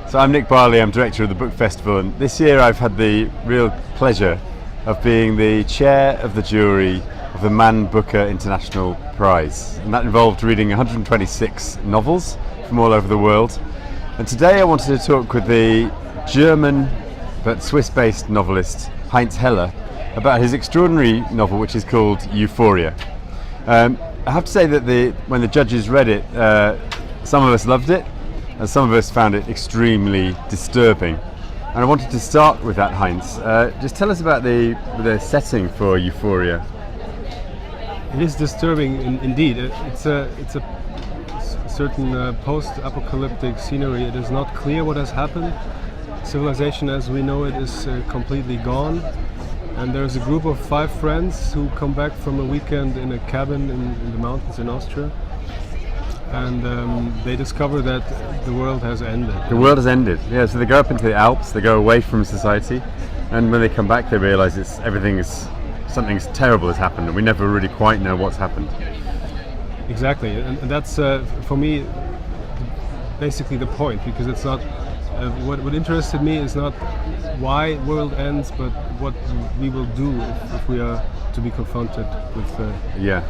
So I'm Nick Barley, I'm director of the book festival, and this year I've had the real pleasure of being the chair of the jury of the Man Booker International Prize, and that involved reading 126 novels from all over the world. And today I wanted to talk with the German but Swiss-based novelist Heinz Helle about his extraordinary novel, which is called Euphoria. I have to say that when the judges read it, some of us loved it and some of us found it extremely disturbing. And I wanted to start with that, Heinz. Just tell us about the setting for Euphoria. It is disturbing indeed. It's a certain post-apocalyptic scenery. It is not clear what has happened. Civilization as we know it is completely gone. And there's a group of 5 friends who come back from a weekend in a cabin in the mountains in Austria. And they discover that the world has ended. The world has ended, yeah. So they go up into the Alps, they go away from society, and when they come back they realise something terrible has happened and we never really quite know what's happened. Exactly, and that's for me basically the point, because it's not what interested me is not why world ends, but what we will do if we are to be confronted with that.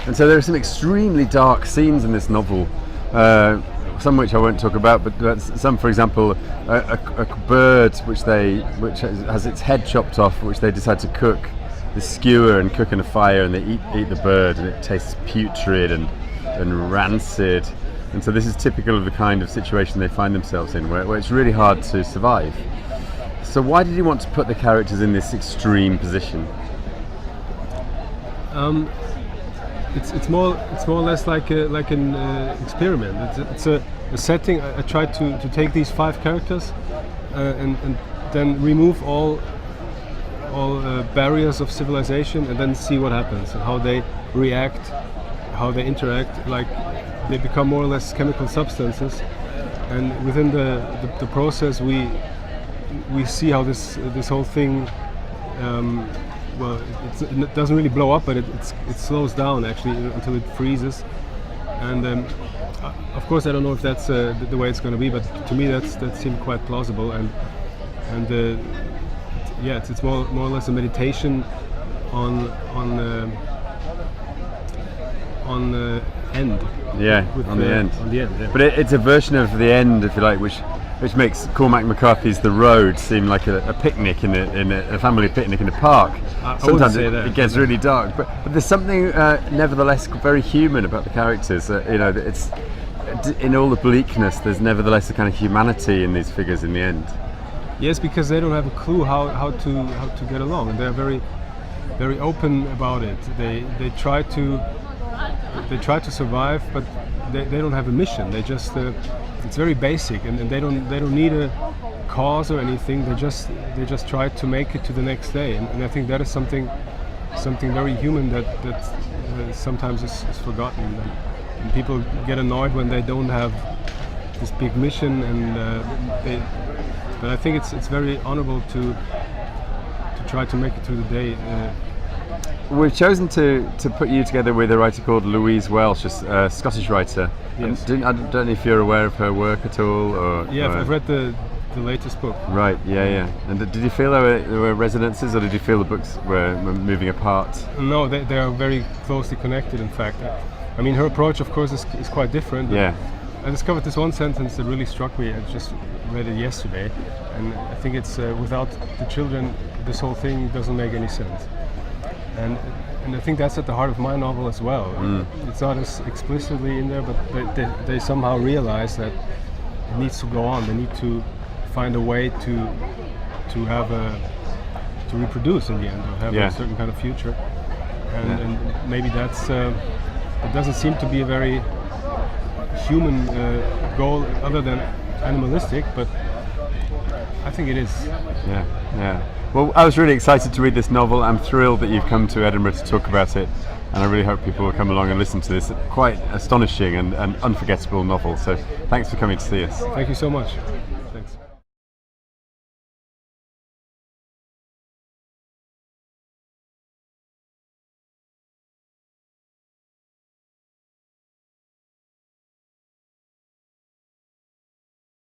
And so there are some extremely dark scenes in this novel, some which I won't talk about, but some, for example, a bird which has its head chopped off, which they decide to cook, the skewer, and cook in a fire, and they eat the bird, and it tastes putrid and rancid. And so this is typical of the kind of situation they find themselves in, where it's really hard to survive. So why did you want to put the characters in this extreme position? It's more or less like an experiment. It's a setting. I tried to take these 5 characters and then remove all barriers of civilization, and then see what happens, how they react, how they interact. Like they become more or less chemical substances, and within the process we see how this whole thing. It doesn't really blow up, but it slows down actually until it freezes. And of course, I don't know if that's the way it's going to be, but to me that seemed quite plausible. And it's more or less a meditation on the end. Yeah, on the end. On the end. Yeah. But it's a version of the end, if you like, which makes Cormac McCarthy's The Road seem like a picnic in a family picnic in a park. Sometimes it gets really dark, but there's something nevertheless very human about the characters. It's in all the bleakness, there's nevertheless a kind of humanity in these figures in the end. Yes, because they don't have a clue how to get along, and they're very very open about it. They try to survive, but they don't have a mission. They just it's very basic, and they don't need a cause or anything. They just try to make it to the next day, and I think that is something very human that sometimes is forgotten, and people get annoyed when they don't have this big mission, but I think it's very honorable to try to make it through the day. We've chosen to put you together with a writer called Louise Wells, just a Scottish writer. Yes. I don't know if you're aware of her work at all, or I've read the latest book. Right. Yeah. And did you feel there were resonances, or did you feel the books were moving apart? No, they are very closely connected. In fact, I mean, her approach, of course, is quite different. Yeah. I discovered this one sentence that really struck me. I just read it yesterday, and I think it's without the children, this whole thing doesn't make any sense. And I think that's at the heart of my novel as well. It's not as explicitly in there, but they somehow realize that it needs to go on. They need to find a way to reproduce in the end, or have a certain kind of future. And maybe that's it doesn't seem to be a very human goal other than animalistic, but I think it is. Yeah. Well, I was really excited to read this novel. I'm thrilled that you've come to Edinburgh to talk about it, and I really hope people will come along and listen to this quite astonishing and unforgettable novel. So thanks for coming to see us. Thank you so much.